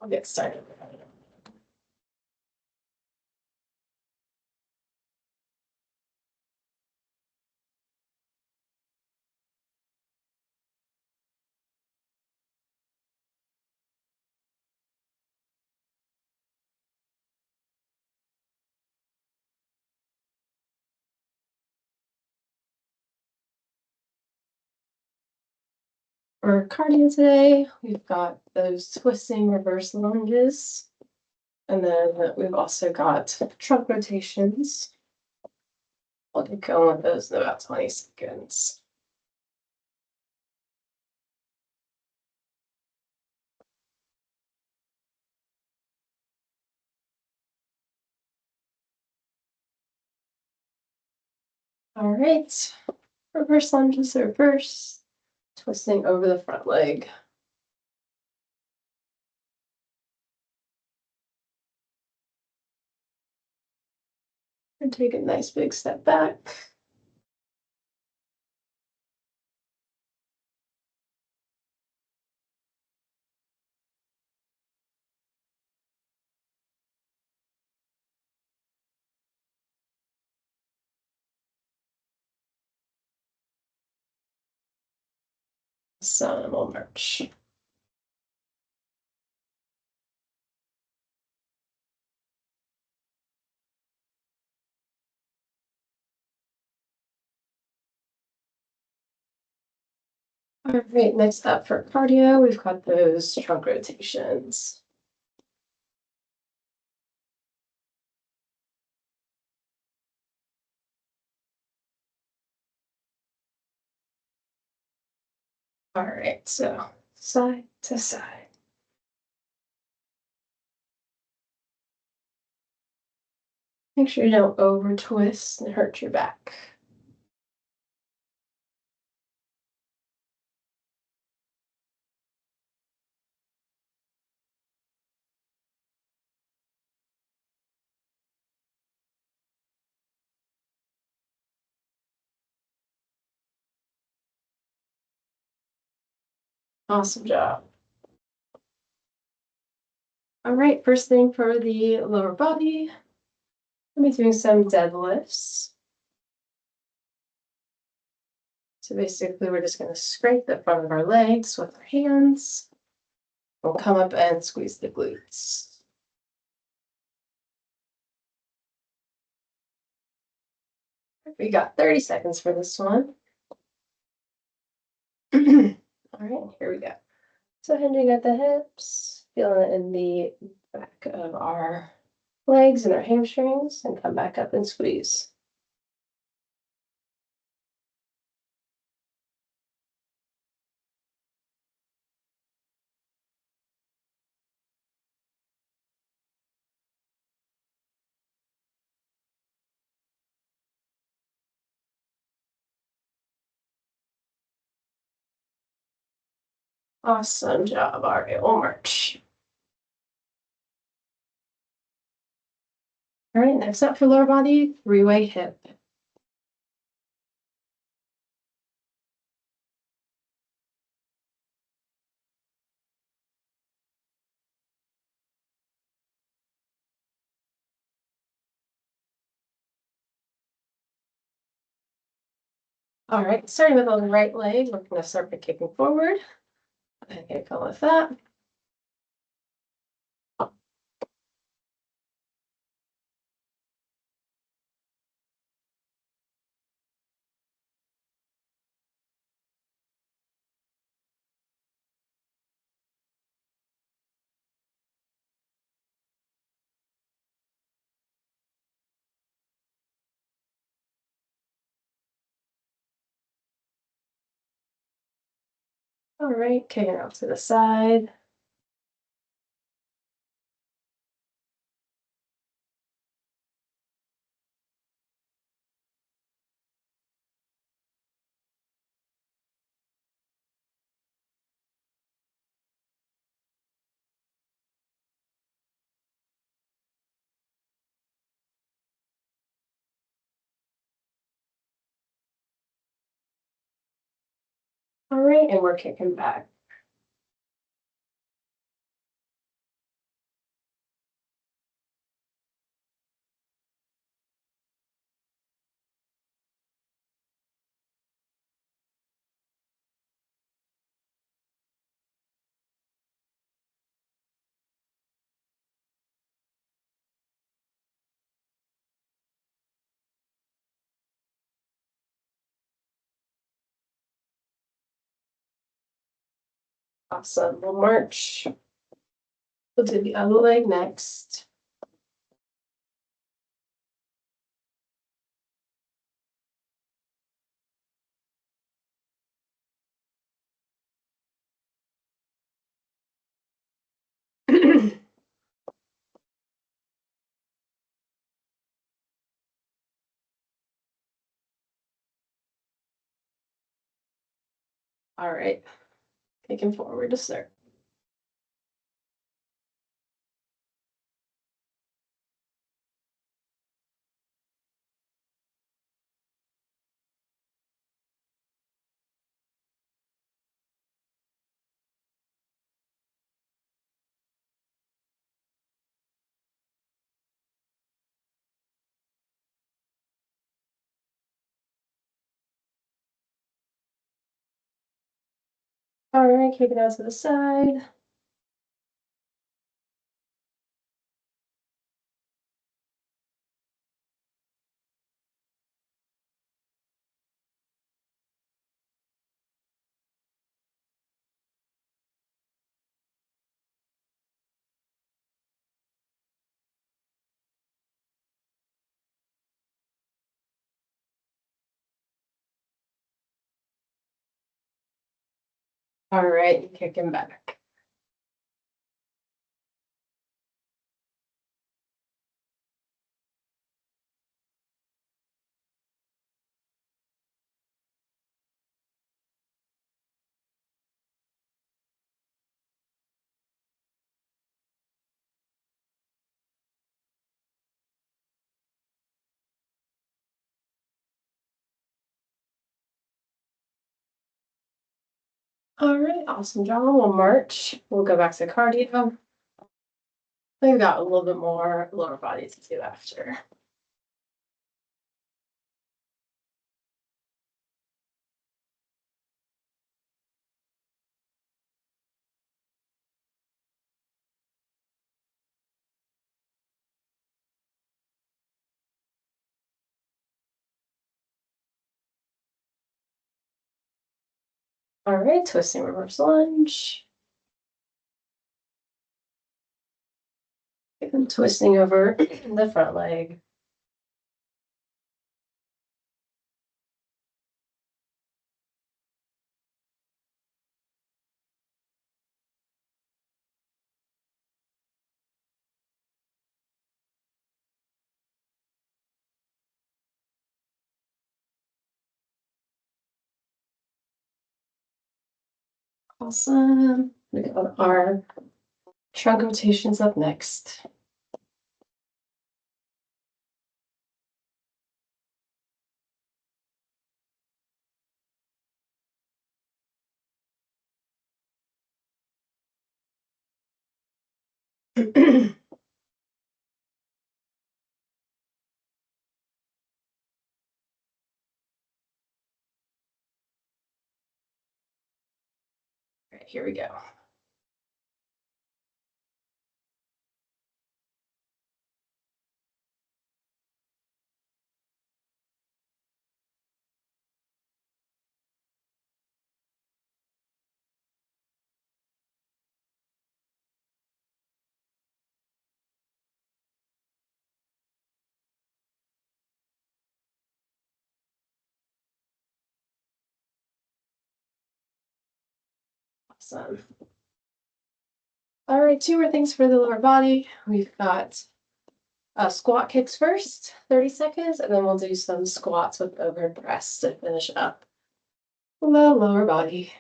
I'll get started. For cardio today, we've got those twisting reverse lunges, and then we've also got trunk rotations. I'll get going with those in about 20 seconds. All right, reverse lunges, reverse, twisting over the front leg. And take a nice big step back. Sun will march. All right, next up for cardio, we've got those trunk rotations. All right, so side to side. Make sure you don't over twist and hurt your back. Awesome job. All right, first thing for the lower body, we'll be doing some deadlifts. So basically, we're just going to scrape the front of our legs with our hands. We'll come up and squeeze the glutes. We got 30 seconds for this one. All right, here we go. So hinging at the hips, feeling it in the back of our legs and our hamstrings, and come back up and squeeze. Awesome job. All right, we'll march. All right, next up for lower body, three-way hip. All right, starting with the right leg, we're going to start by kicking forward. And get going with that. All right, kicking out to the side. All right, and we're kicking back. Awesome. We'll march. We'll do the other leg next. All right, kicking forward to start. All right, kick it out to the side. All right, kicking back. All right, awesome job. We'll march. We'll go back to cardio. We've got a little bit more lower body to do after. All right, twisting reverse lunge. And twisting over the front leg. Awesome. We got our trunk rotations up next. All right, here we go. Awesome. All right, two more things for the lower body. We've got squat kicks first, 30 seconds, and then we'll do some squats with overhead press to finish up the lower body.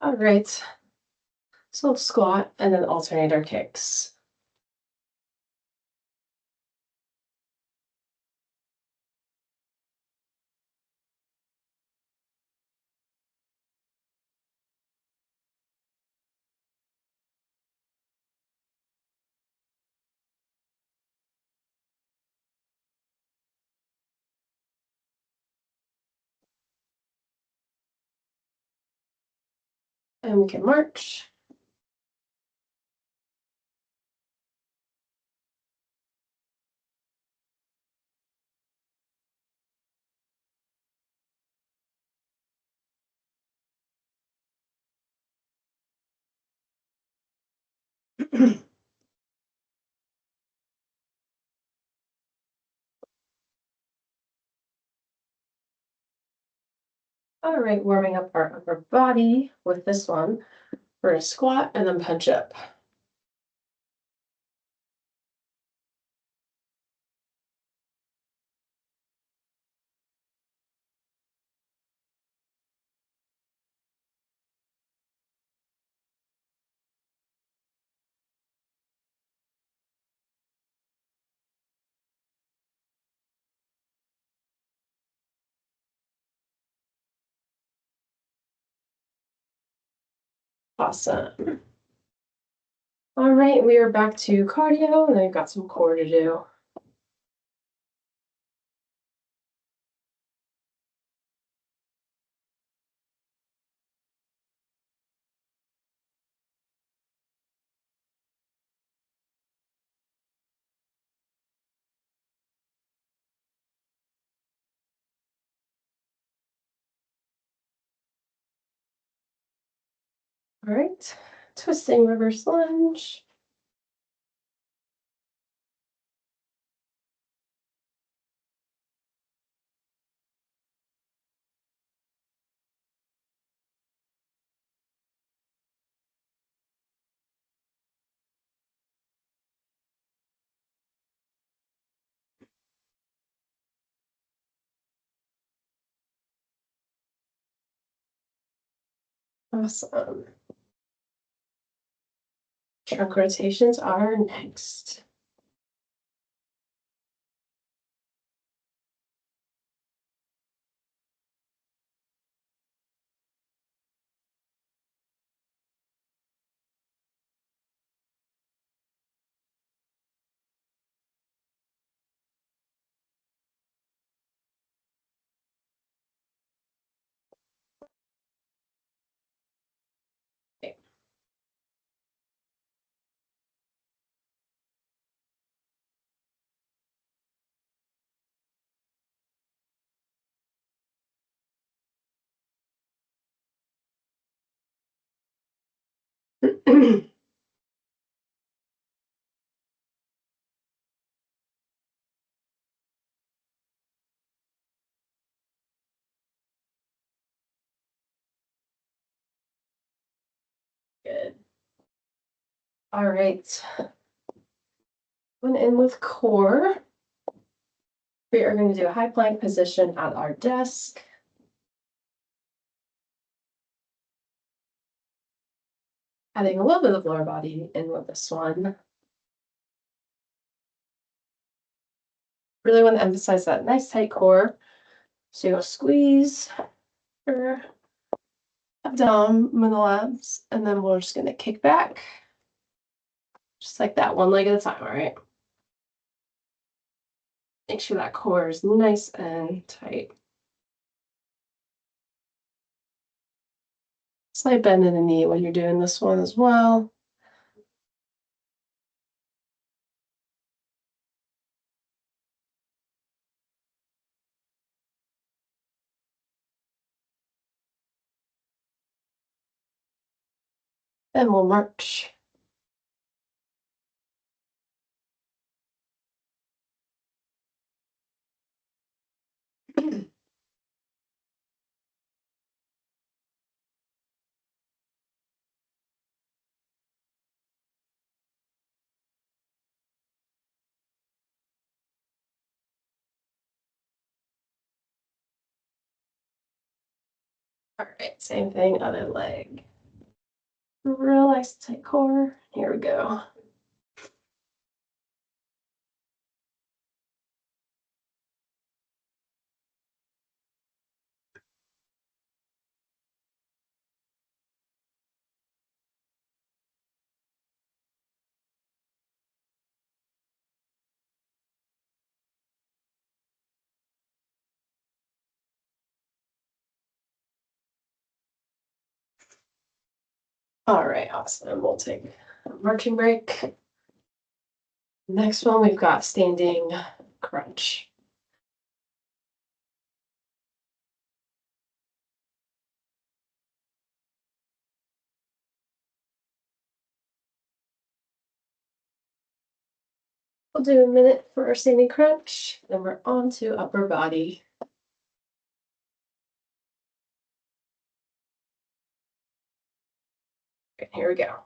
All right, so we'll squat and then alternate our kicks. And we can march. All right, warming up our upper body with this one. We're gonna squat and then punch up. Awesome. All right, we are back to cardio, and then we've got some core to do. All right, twisting reverse lunge. Awesome. Trunk rotations are next. Okay. Good. All right. Going in with core. We are going to do a high plank position at our desk. Adding a little bit of lower body in with this one. Really want to emphasize that nice tight core. So you'll squeeze your abdominal abs, and then we're just going to kick back. Just like that, one leg at a time, all right? Make sure that core is nice and tight. Slight bend in the knee when you're doing this one as well. Then we'll march. All right, same thing, other leg. Real nice tight core. Here we go. All right, awesome. We'll take a marching break. Next one, we've got standing crunch. We'll do a minute for our standing crunch, then we're on to upper body. Okay, here we go.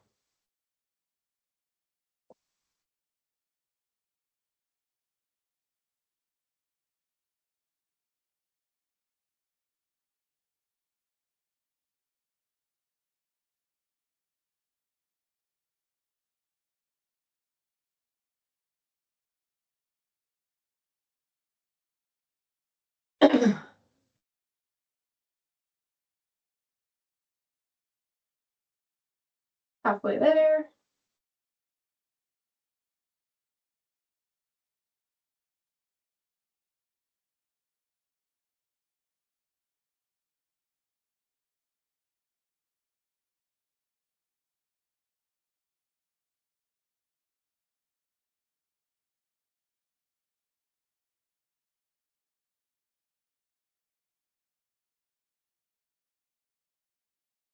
Halfway there.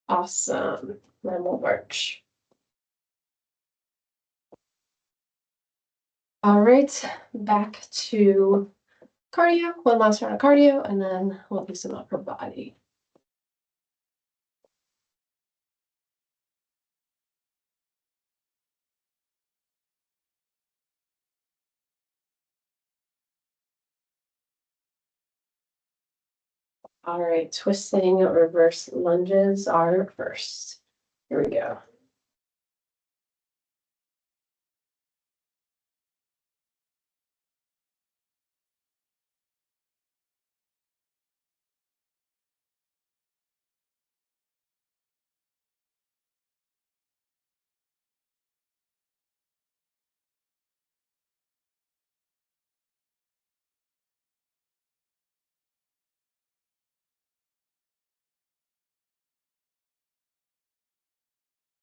Awesome. Then we'll march. All right, back to cardio. One last round of cardio, and then we'll do some upper body. All right, twisting reverse lunges are first. Here we go.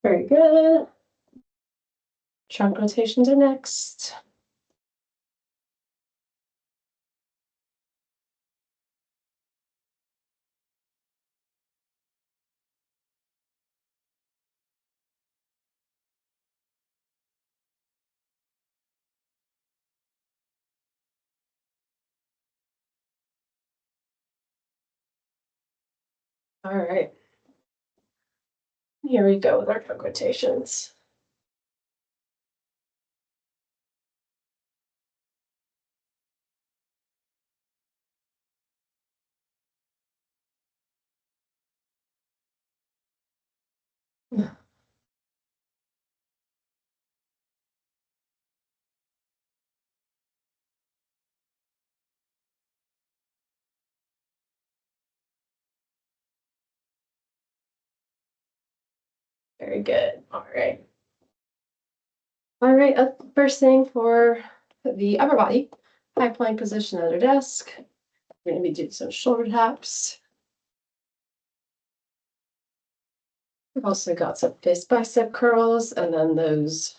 Very good. Trunk rotations are next. All right. Here we go with our trunk rotations. Very good. All right. All right, first thing for the upper body, high plank position under desk. We're going to be doing some shoulder taps. We've also got some fist bicep curls and then those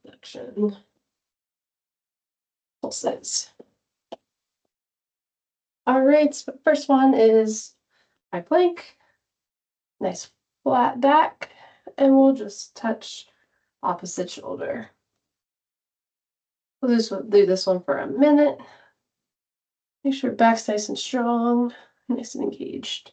flexion pulses. All right, so first one is high plank, nice flat back, and we'll just touch opposite shoulder. We'll just do this one for a minute. Make sure back's nice and strong, nice and engaged.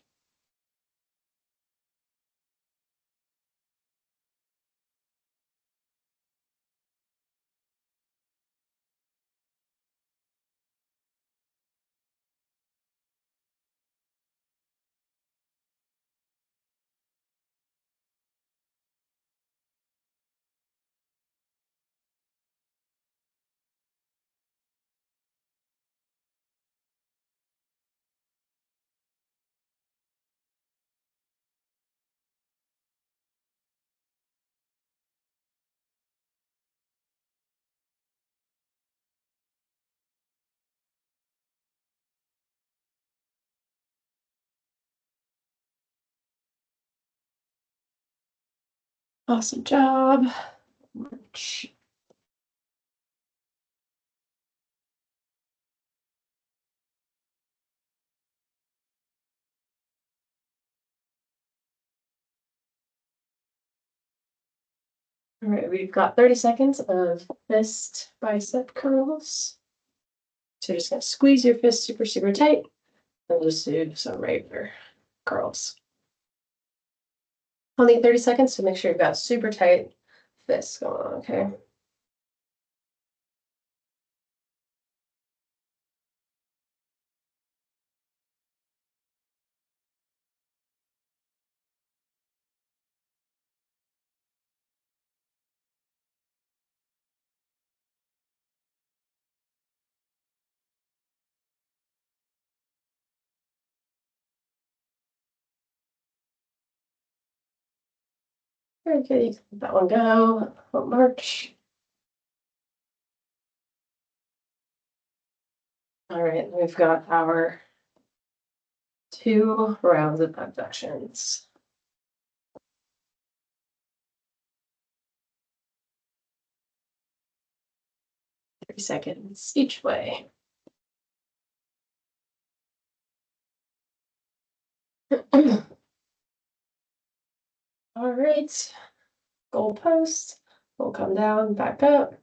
Awesome job. March. All right, we've got 30 seconds of fist bicep curls. So you're just gonna squeeze your fist super, super tight and just do some regular curls. Only 30 seconds to make sure you've got super tight fists going on, okay? Very good, you can let that one go. We'll march. All right, we've got our 2 rounds of abductions. 30 seconds each way. All right, goal post. We'll come down, back up.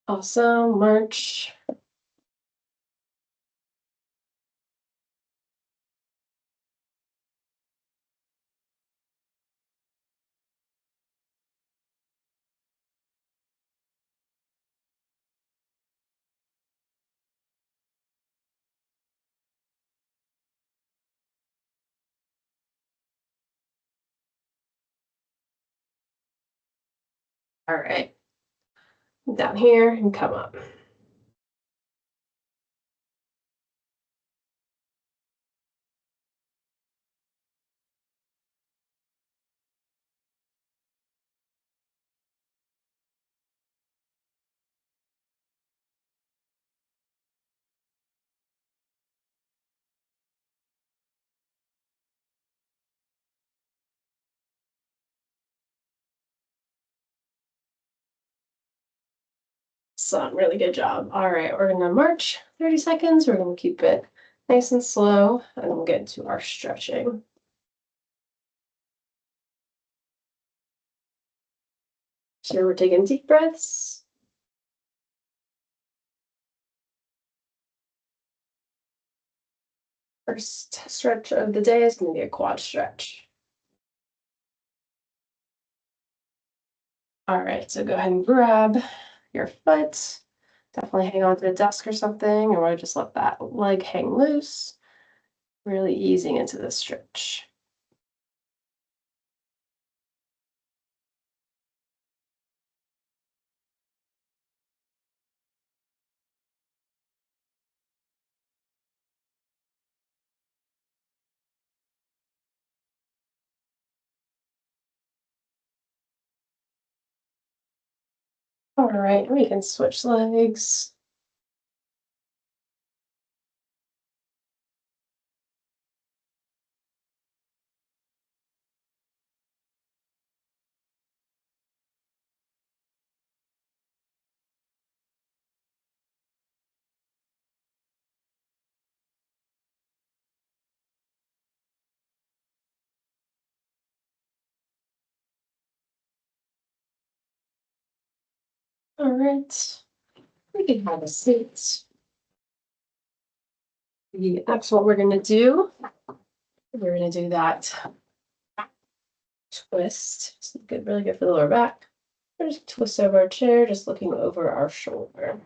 Awesome, march. All right, down here and come up. Some really good job. All right, we're gonna march 30 seconds. We're gonna keep it nice and slow, and we'll get into our stretching. So we're taking deep breaths. First stretch of the day is gonna be a quad stretch. All right, so go ahead and grab your foot. Definitely hang on to the desk or something, or just let that leg hang loose. Really easing into the stretch. All right, we can switch legs. All right, we can have a seat. That's what we're gonna do. We're gonna do that twist. It's good, really good for the lower back. We're just twist over our chair, just looking over our shoulder.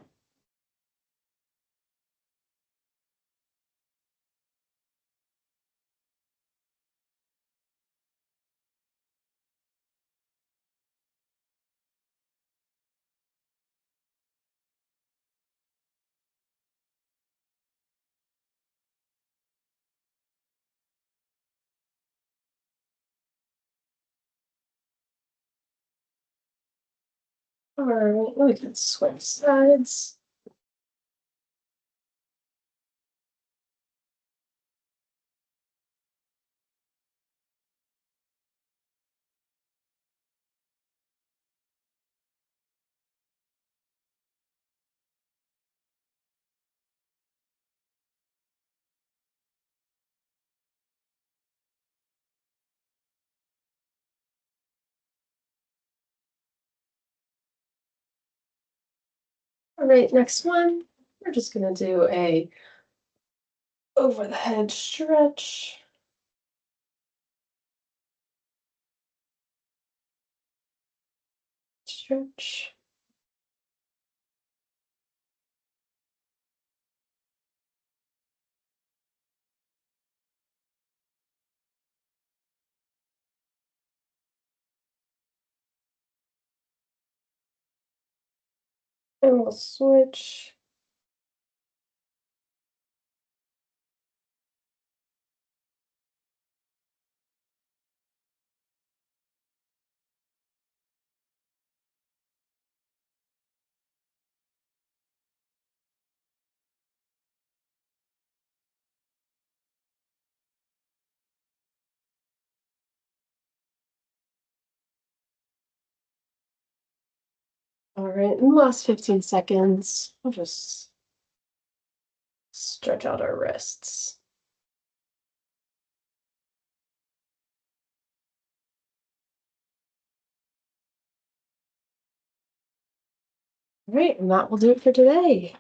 All right, we can switch sides. All right, next one. We're just gonna do a over the head stretch. Stretch. And we'll switch. All right, in the last 15 seconds, we'll just stretch out our wrists. All right, and that will do it for today.